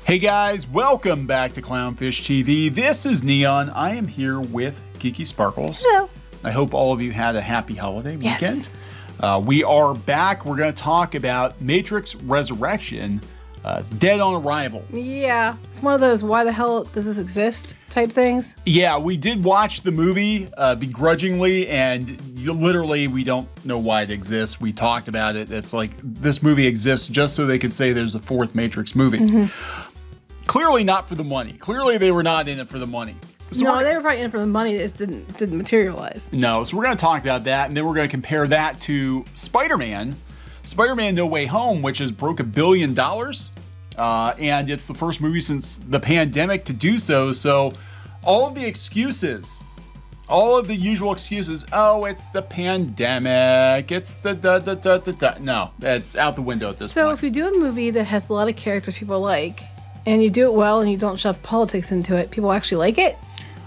Hey guys, welcome back to Clownfish TV. This is Neon. I am here with Kiki Sparkles. Hello. I hope all of you had a happy holiday weekend. Yes. We are back. We're going to talk about Matrix Resurrection, Dead on Arrival. Yeah, it's one of those why the hell does this exist type things. Yeah, we did watch the movie begrudgingly, and literally we don't know why it exists. We talked about it. It's like this movie exists just so they could say there's a fourth Matrix movie. Mm-hmm. Clearly not for the money. Clearly they were not in it for the money. So no, they were probably in it for the money. It didn't materialize. No, so we're going to talk about that, and then we're going to compare that to Spider-Man No Way Home, which has broke $1 billion, and it's the first movie since the pandemic to do so. So all of the excuses, all of the usual excuses, oh, it's the pandemic, it's the no, that's out the window at this point. So if you do a movie that has a lot of characters people like, and you do it well and you don't shove politics into it, people actually like it?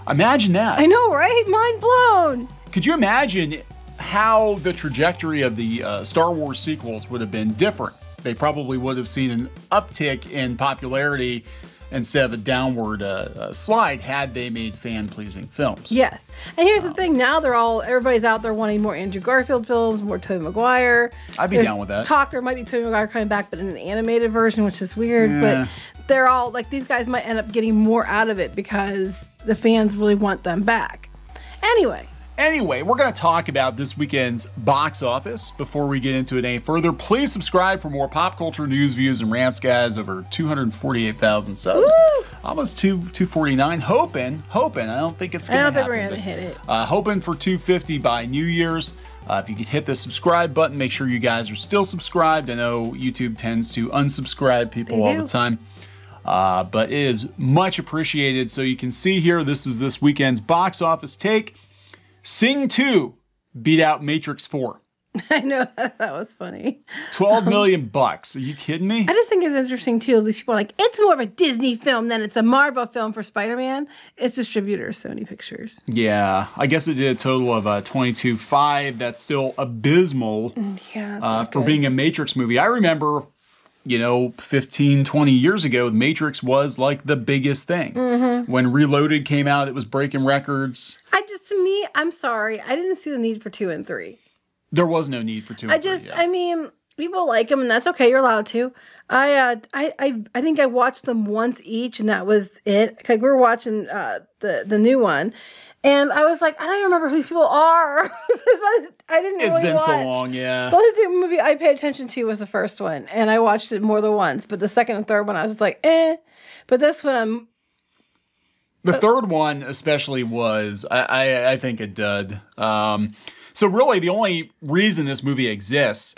Imagine that. I know, right? Mind blown. Could you imagine how the trajectory of the Star Wars sequels would have been different? They probably would have seen an uptick in popularity instead of a downward slide had they made fan-pleasing films. Yes. And here's the thing. Now everybody's out there wanting more Andrew Garfield films, more Tobey Maguire. I'd be down with that. Talk there might be Tobey Maguire coming back, but in an animated version, which is weird. But they're all, like, these guys might end up getting more out of it because the fans really want them back. Anyway, we're going to talk about this weekend's box office. Before we get into it any further, please subscribe for more pop culture news, views, and rants, guys. Over 248,000 subs. Woo! Almost 249. Hoping. I don't think it's going to happen. I don't think we're going to hit it. Hoping for 250 by New Year's. If you could hit the subscribe button, make sure you guys are still subscribed. I know YouTube tends to unsubscribe people all the time. But it is much appreciated. So you can see here, this is this weekend's box office take. Sing 2 beat out Matrix 4. I know, that was funny. $12 million. Are you kidding me? I just think it's interesting too. These people are like, it's more of a Disney film than it's a Marvel film for Spider-Man. Its distributor, Sony Pictures. Yeah, I guess it did a total of 22.5. That's still abysmal for being a Matrix movie. I remember, 15, 20 years ago, The Matrix was like the biggest thing. Mm-hmm. When Reloaded came out, it was breaking records. To me, I'm sorry, I didn't see the need for 2 and 3. There was no need for 2 and 3. I mean, people like them, and that's okay. You're allowed to. I think I watched them once each, and that was it. Like, we were watching the new one, and I was like, I don't even remember who these people are. I didn't. It's really been watch. so long, yeah. The only movie I paid attention to was the first one, and I watched it more than once. But the second and third one, I was just like, eh. But this one, the third one especially was, I think, a dud. So really, the only reason this movie exists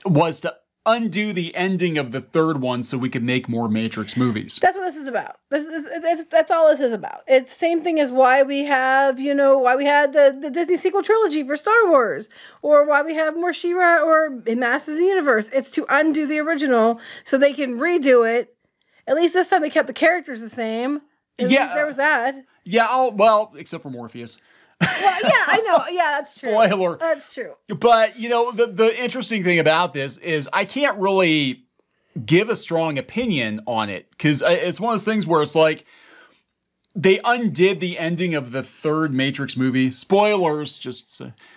was to undo the ending of the third one so we could make more Matrix movies. That's what this is about. That's all this is about. It's the same thing as why we have, why we had the Disney sequel trilogy for Star Wars, or why we have more She-Ra or Masters of the Universe. It's to undo the original so they can redo it. At least this time they kept the characters the same. There was that. Yeah, well, except for Morpheus. Well, yeah, I know. Yeah, that's true. Spoiler. That's true. But, the interesting thing about this is I can't really give a strong opinion on it because it's one of those things where it's like they undid the ending of the third Matrix movie. Spoilers,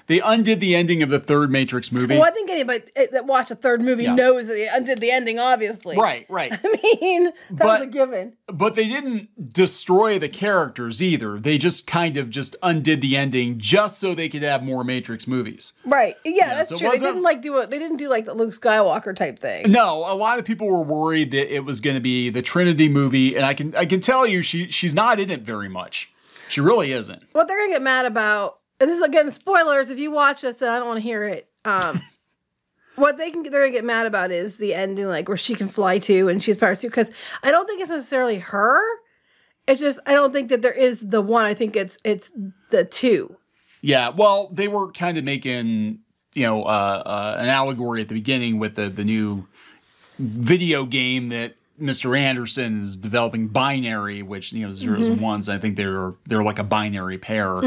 they undid the ending of the third Matrix movie. Well, I think anybody that watched the third movie knows that they undid the ending, obviously. Right. I mean, that was a given. But they didn't destroy the characters either. They just kind of just undid the ending just so they could have more Matrix movies. Right. Yeah, that's true. They didn't do like the Luke Skywalker type thing. No, a lot of people were worried that it was going to be the Trinity movie, and I can tell you she's not in it very much. She really isn't. What they're going to get mad about, and this is again spoilers, if you watch this then I don't want to hear it. What they're going to get mad about is the ending, like where she can fly to and she's powers too, because I don't think it's necessarily her. It's just I don't think that there is the one. I think it's the two. Yeah, well, they were kind of making an allegory at the beginning with the new video game that Mr. Anderson is developing, Binary, which zeros and ones. I think they're like a binary pair,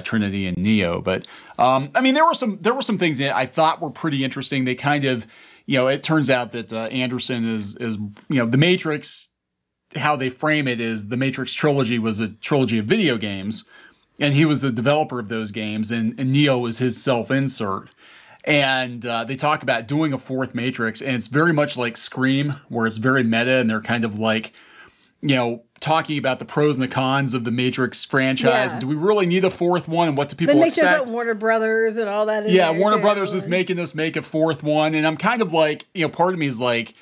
Trinity and Neo. But I mean, there were some things that I thought were pretty interesting. They kind of it turns out that Anderson is the Matrix. How they frame it is the Matrix trilogy was a trilogy of video games, and he was the developer of those games, and Neo was his self-insert. And they talk about doing a fourth Matrix, and it's very much like Scream, where it's very meta, and they're kind of like, talking about the pros and the cons of the Matrix franchise. Yeah. Do we really need a fourth one, and what do people Then they expect? shows up Warner Brothers and all that. Yeah, Warner Brothers is making us make a fourth one, and I'm kind of like, part of me is like,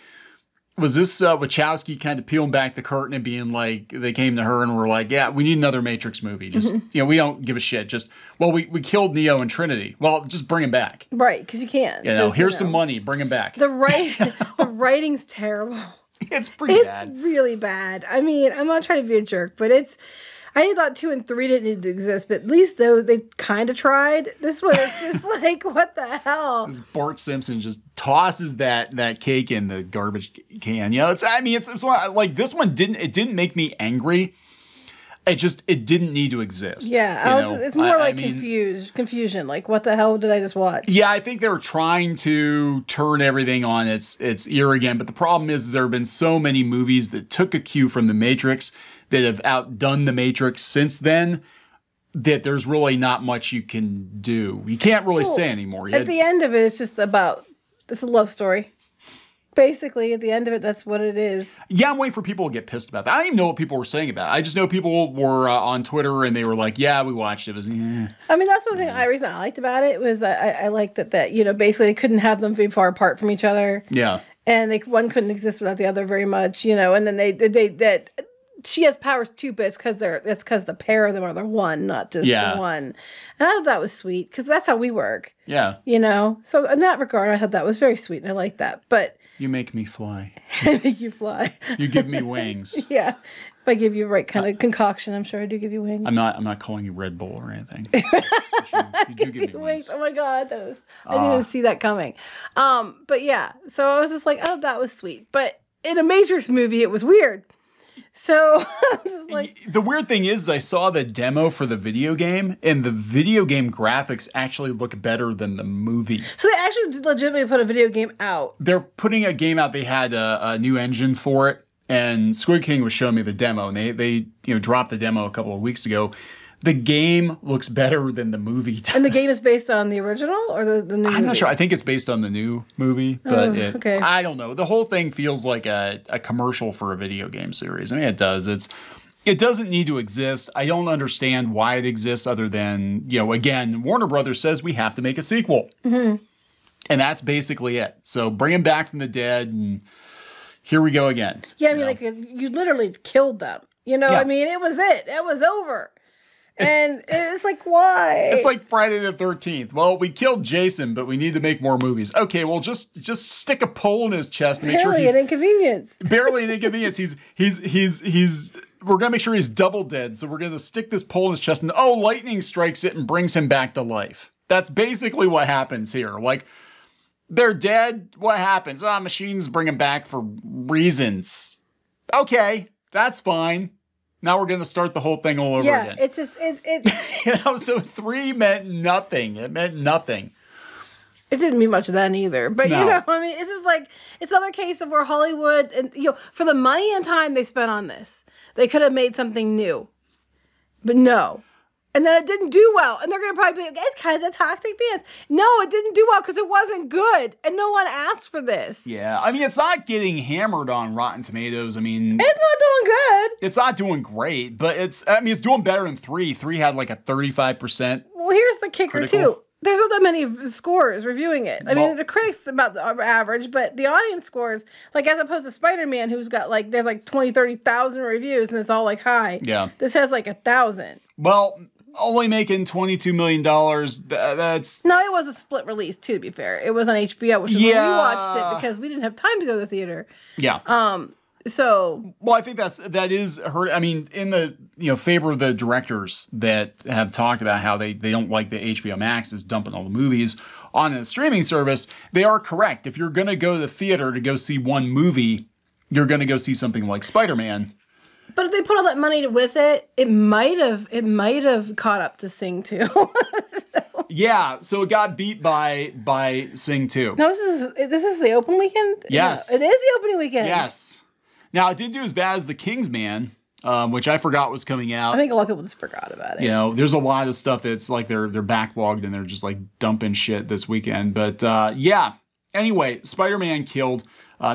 was this Wachowski kind of peeling back the curtain and being like, they came to her and were like, yeah, we need another Matrix movie. Just, we don't give a shit. Just, well, we killed Neo and Trinity. Well, just bring him back. Right, because you can't. Here's some money. Bring him back. The writing's terrible. It's pretty bad. It's really bad. I mean, I'm not trying to be a jerk, but I thought 2 and 3 didn't need to exist, but at least those, they kind of tried. This one is just like, what the hell? This Bart Simpson just tosses that cake in the garbage can. It's like this one didn't make me angry. It didn't need to exist. Yeah, it's more confusion. Like, what the hell did I just watch? Yeah, I think they were trying to turn everything on its ear again, but the problem is there have been so many movies that took a cue from The Matrix that have outdone The Matrix since then that there's really not much you can do. You can't really say anymore. At the end of it, it's just it's a love story. Basically, at the end of it, that's what it is. Yeah, I'm waiting for people to get pissed about that. I don't even know what people were saying about it. I just know people were on Twitter and they were like, yeah, we watched it. It was, I mean, that's one thing reason I liked about it was I liked that basically they couldn't have them be far apart from each other. Yeah. And one couldn't exist without the other very much, and then she has powers too, but it's because the pair of them are the one, not just the one. And I thought that was sweet because that's how we work. Yeah. So in that regard, I thought that was very sweet and I like that. But you make me fly. I make you fly. You give me wings. Yeah. If I give you the right kind of concoction, I'm sure I do give you wings. I'm not calling you Red Bull or anything. You do give me wings. Oh my God, I didn't even see that coming. But yeah, so I was just like, oh, that was sweet. But in a Matrix movie, it was weird. So I'm just like, the weird thing is I saw the demo for the video game and the video game graphics actually look better than the movie. So they actually legitimately put a video game out. They're putting a game out. They had a new engine for it, and Squid King was showing me the demo, and they dropped the demo a couple of weeks ago. The game looks better than the movie does. And the game is based on the original or the new movie? I'm not sure. I think it's based on the new movie, but okay. I don't know. The whole thing feels like a commercial for a video game series. I mean, it does. It doesn't need to exist. I don't understand why it exists other than, again, Warner Brothers says we have to make a sequel. Mm-hmm. And that's basically it. So bring him back from the dead and here we go again. Yeah, I mean, you literally killed them. I mean, it was it. It was over. And it's like, why? It's like Friday the 13th. Well, we killed Jason, but we need to make more movies. Okay, well, just stick a pole in his chest and make sure he's... Barely an inconvenience. Barely an inconvenience. We're going to make sure he's double dead, so we're going to stick this pole in his chest and, lightning strikes it and brings him back to life. That's basically what happens here. Like, they're dead. What happens? Machines bring him back for reasons. Okay, that's fine. Now we're going to start the whole thing all over again. Yeah, it's just... So 3 meant nothing. It meant nothing. It didn't mean much then either. But, No. I mean, it's just like, it's another case of where Hollywood, and for the money and time they spent on this, they could have made something new. But no. And then it didn't do well. And they're going to probably be like, it's kind of the Toxic Fans. No, it didn't do well because it wasn't good. And no one asked for this. Yeah, I mean, it's not getting hammered on Rotten Tomatoes. I mean... It's not doing good. It's not doing great, but it's doing better than 3. 3 had like a 35%. Well, here's the kicker, critical. too. There's not that many scores reviewing it. I mean, the critics about the average, but the audience scores, like as opposed to Spider-Man, who's got like, there's like 20, 30,000 reviews and it's all like high. Yeah. This has like 1,000. Well... Only making $22 million. That's... No, it was a split release, too, to be fair. It was on HBO, which is when we watched it because we didn't have time to go to the theater. Yeah. So... Well, I think that is hurt. I mean, in the favor of the directors that have talked about how they don't like the HBO Max is dumping all the movies on a streaming service, they are correct. If you're going to go to the theater to go see one movie, you're going to go see something like Spider-Man. But if they put all that money with it, it might have caught up to Sing too. Yeah, so it got beat by Sing 2. No, this is the open weekend? Yes. No, it is the opening weekend. Yes. Now, it did do as bad as The Kingsman, which I forgot was coming out. I think a lot of people just forgot about it. You know, there's a lot of stuff that's like they're backlogged and they're just like dumping shit this weekend. But yeah. Anyway, Spider-Man killed.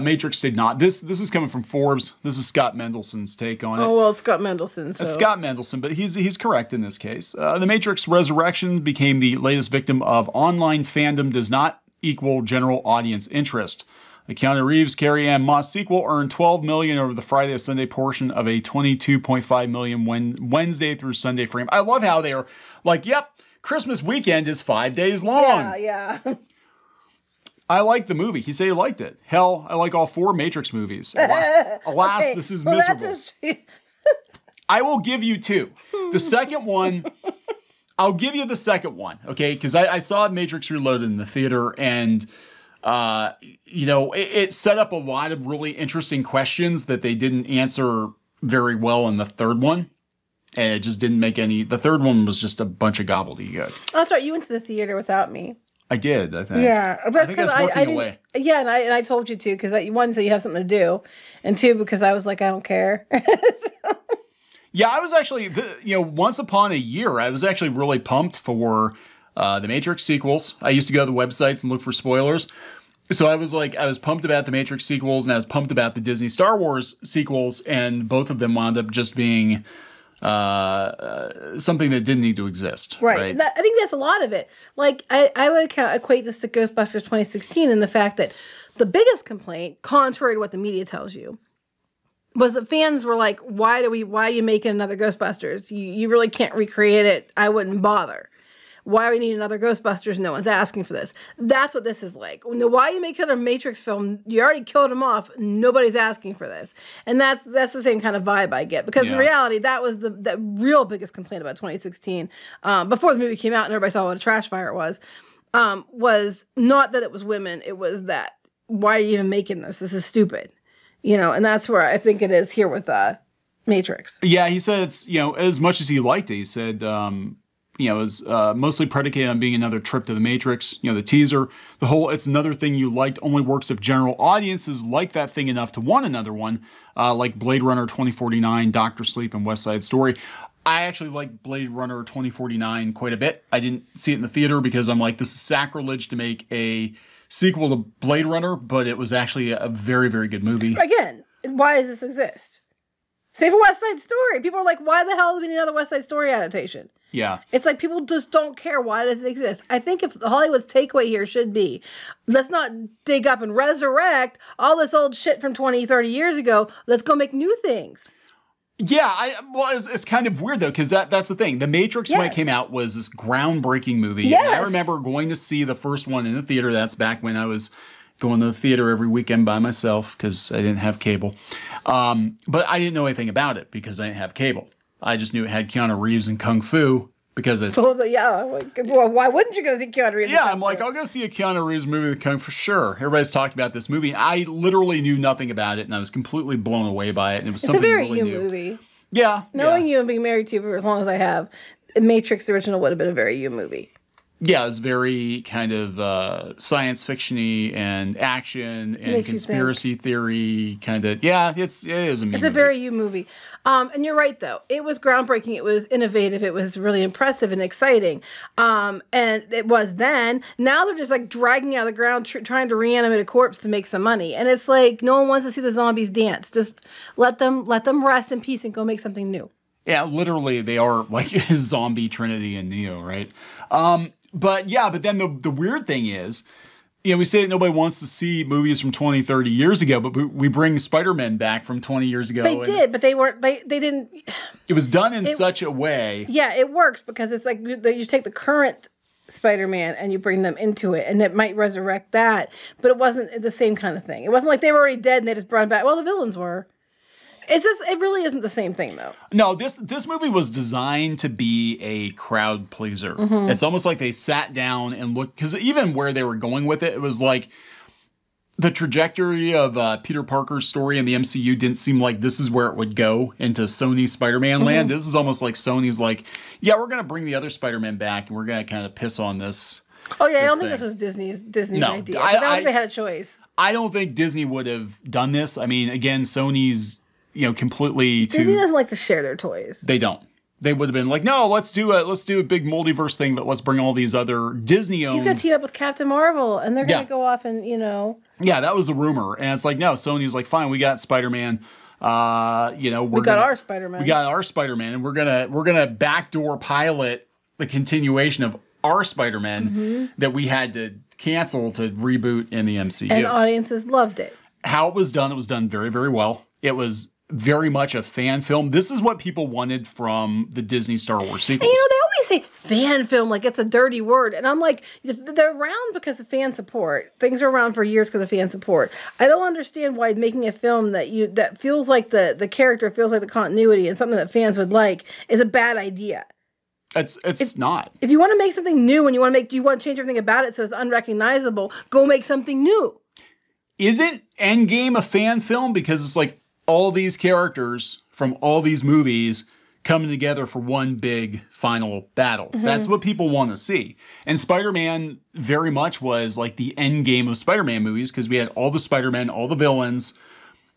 Matrix did not. This is coming from Forbes. This is Scott Mendelson's take on it. Oh, well, it's Scott Mendelson. So. Scott Mendelson, but he's correct in this case. The Matrix Resurrections became the latest victim of online fandom does not equal general audience interest. The Keanu Reeves Carrie Ann Moss sequel earned $12 million over the Friday to Sunday portion of a $22.5 million Wednesday through Sunday frame. I love how they're like, yep, Christmas weekend is 5 days long. Yeah. I liked the movie. He said he liked it. Hell, I like all 4 Matrix movies. Alas, okay, this is miserable. I will give you 2. The second one, I'll give you the second one, okay? Because I saw Matrix Reloaded in the theater, and you know, it set up a lot of really interesting questions that they didn't answer very well in the third one. And it just didn't make any. The third one was just a bunch of gobbledygook. Oh, that's right. You went to the theater without me. I did, I think. Yeah. But I think I was working away. Yeah, and I told you to because one, so you have something to do, and 2, because I was like, I don't care. So. Yeah, I was actually, once upon a year, I was actually really pumped for the Matrix sequels. I used to go to the websites and look for spoilers. So I was pumped about the Matrix sequels, and I was pumped about the Disney Star Wars sequels, and both of them wound up just being something that didn't need to exist. Right. I think that's a lot of it. Like, I would equate this to Ghostbusters 2016 and the fact that the biggest complaint, contrary to what the media tells you, was that fans were like, why are you making another Ghostbusters? You really can't recreate it. I wouldn't bother. Why do we need another Ghostbusters? No one's asking for this. That's what this is like. Why you make another Matrix film? You already killed them off. Nobody's asking for this. And that's the same kind of vibe I get. Because in reality, that was the real biggest complaint about 2016. Before the movie came out and everybody saw what a trash fire it was not that it was women. It was that, why are you even making this? This is stupid. And that's where I think it is here with Matrix. Yeah, he said it's, as much as he liked it, he said... it was mostly predicated on being another trip to the Matrix. The teaser, the whole it's another thing you liked only works if general audiences like that thing enough to want another one, like Blade Runner 2049, Doctor Sleep, and West Side Story. I actually like Blade Runner 2049 quite a bit. I didn't see it in the theater because I'm like, this is sacrilege to make a sequel to Blade Runner, but it was actually a very, very good movie. Again, why does this exist? Same for West Side Story. People are like, why the hell do we need another West Side Story adaptation? Yeah. It's like people just don't care. Why does it exist? I think if Hollywood's takeaway here should be, let's not dig up and resurrect all this old shit from 20, 30 years ago. Let's go make new things. Yeah, it's kind of weird, though, because that's the thing. The Matrix, when it came out, was this groundbreaking movie. Yes. And I remember going to see the first one in the theater. That's back when I was going to the theater every weekend by myself because I didn't have cable. But I didn't know anything about it because I didn't have cable. I just knew it had Keanu Reeves and Kung Fu because it's... yeah, well, why wouldn't you go see Keanu Reeves? Yeah, I'm like, I'll go see a Keanu Reeves movie with Kung Fu for sure. Everybody's talking about this movie. I literally knew nothing about it, and I was completely blown away by it. And it was something really new. It's a very you movie. Yeah. Knowing you and being married to you for as long as I have, Matrix the original would have been a very you movie. Yeah, it's very kind of science fiction-y and action and conspiracy theory kind of. Yeah, it is a movie. It's a very you movie. And you're right, though. It was groundbreaking. It was innovative. It was really impressive and exciting. And it was then. Now they're just like dragging out of the ground, trying to reanimate a corpse to make some money. And it's like no one wants to see the zombies dance. Just let them rest in peace and go make something new. Yeah, literally, they are like zombie Trinity and Neo, right? But then the weird thing is, we say that nobody wants to see movies from 20, 30 years ago, but we bring Spider-Man back from 20 years ago. They did, but they didn't. It was done in such a way. Yeah, it works because it's like you take the current Spider-Man and you bring them into it, and it might resurrect that, but it wasn't the same kind of thing. It wasn't like they were already dead and they just brought them back. Well, the villains were. It really isn't the same thing, though. No, this movie was designed to be a crowd pleaser. Mm-hmm. It's almost like they sat down and looked, because even where they were going with it, it was like, the trajectory of Peter Parker's story in the MCU didn't seem like this is where it would go into Sony Spider-Man land. This is almost like Sony's like, yeah, we're going to bring the other Spider-Man back and we're going to kind of piss on this. Oh yeah, I don't think this was Disney's idea. I don't think they had a choice. I don't think Disney would have done this. I mean, again, Sony's, completely Disney doesn't like to share their toys. They don't. They would have been like, no, let's do a big multiverse thing, but let's bring all these other Disney-owned. He's gonna team up with Captain Marvel, and they're gonna go off and Yeah, that was the rumor, and it's like, no, Sony's like, fine, we got Spider-Man. We got our Spider-Man. We got our Spider-Man, and we're gonna backdoor pilot the continuation of our Spider-Man that we had to cancel to reboot in the MCU. And audiences loved it. How it was done very, very well. It was very much a fan film. This is what people wanted from the Disney Star Wars sequels. And, they always say fan film like it's a dirty word. And I'm like, they're around because of fan support. Things are around for years because of fan support. I don't understand why making a film that feels like the character feels like the continuity and something that fans would like is a bad idea. It's not. If you want to make something new and you want to change everything about it so it's unrecognizable, go make something new. Isn't Endgame a fan film? Because it's like all these characters from all these movies coming together for one big final battle. That's what people want to see. And Spider-Man very much was like the end game of Spider-Man movies because we had all the Spider-Men, all the villains,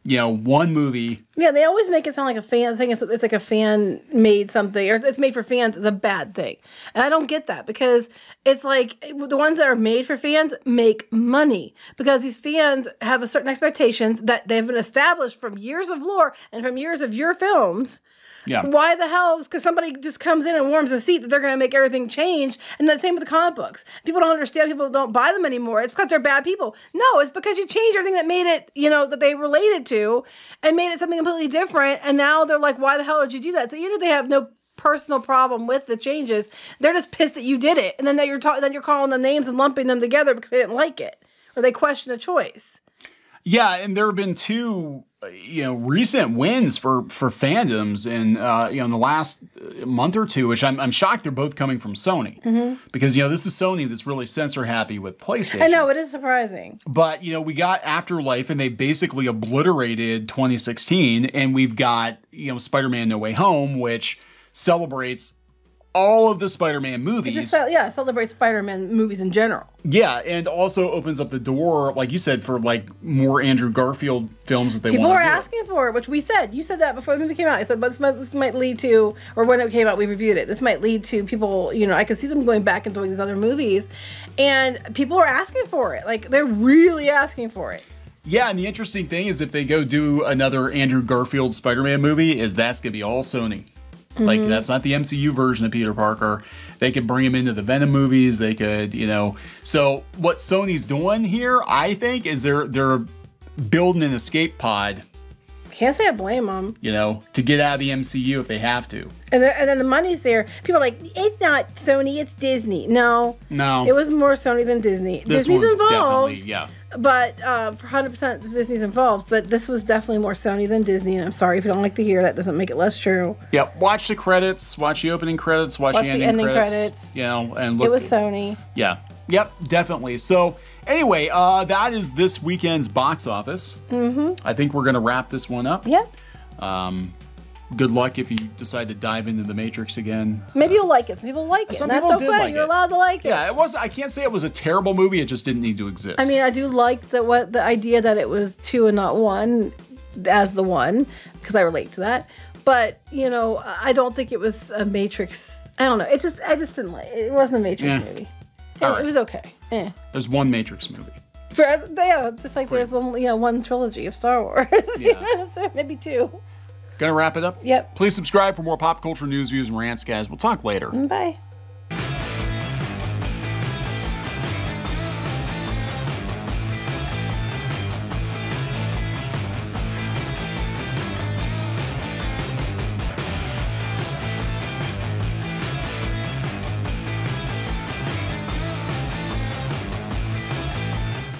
one movie. Yeah, they always make it sound like a fan thing. It's like a fan made something, or it's made for fans is a bad thing. And I don't get that because it's like the ones that are made for fans make money because these fans have a certain expectations that they've been established from years of lore and from years of your films. Yeah. Why the hell? Because somebody just comes in and warms a seat that they're going to make everything change. And the same with the comic books. People don't understand. People don't buy them anymore. It's because they're bad people. No, it's because you changed everything that made it, that they related to and made it something completely different. And now they're like, why the hell did you do that? So they have no personal problem with the changes. They're just pissed that you did it. And then you're calling them names and lumping them together because they didn't like it or they question a choice. Yeah, and there have been two, recent wins for fandoms in the last month or two, which I'm shocked they're both coming from Sony because this is Sony that's really censor happy with PlayStation. I know, it is surprising. But we got Afterlife, and they basically obliterated 2016, and we've got Spider-Man: No Way Home, which celebrates all of the Spider-Man movies. It just, celebrates Spider-Man movies in general. Yeah, and also opens up the door, like you said, for more Andrew Garfield films that they want to do. People are asking for it, which we said. You said that before the movie came out. I said, but this might lead to, or when it came out, we reviewed it. This might lead to people, I could see them going back and doing these other movies. And people are asking for it. They're really asking for it. Yeah, and the interesting thing is if they go do another Andrew Garfield Spider-Man movie, that's going to be all Sony. That's not the MCU version of Peter Parker. They could bring him into the Venom movies. They could, So what Sony's doing here, I think, is they're building an escape pod. Can't say I blame them. To get out of the MCU if they have to. And then the money's there. People are like, it's not Sony, it's Disney. No. It was more Sony than Disney. Disney's involved. Yeah. But for 100% Disney's involved. But this was definitely more Sony than Disney. And I'm sorry if you don't like to hear that. Doesn't make it less true. Yep. Watch the credits. Watch the opening credits. Watch the ending credits. And look. It was Sony. Yeah. Yep. Definitely. So anyway, that is this weekend's box office. I think we're going to wrap this one up. Yeah. Good luck if you decide to dive into The Matrix again. Maybe you'll like it. Some people like it. Some people did like it. You're allowed to like it. Yeah, it was. I can't say it was a terrible movie. It just didn't need to exist. I mean, I do like the idea that it was 2 and not 1 as the one because I relate to that. But I don't think it was a Matrix. I don't know. I just didn't like it. It wasn't a Matrix movie. It was okay. There's one Matrix movie. Just like there's one trilogy of Star Wars. So maybe 2. Gonna wrap it up? Yep. Please subscribe for more pop culture news, views, and rants, guys. We'll talk later. Bye.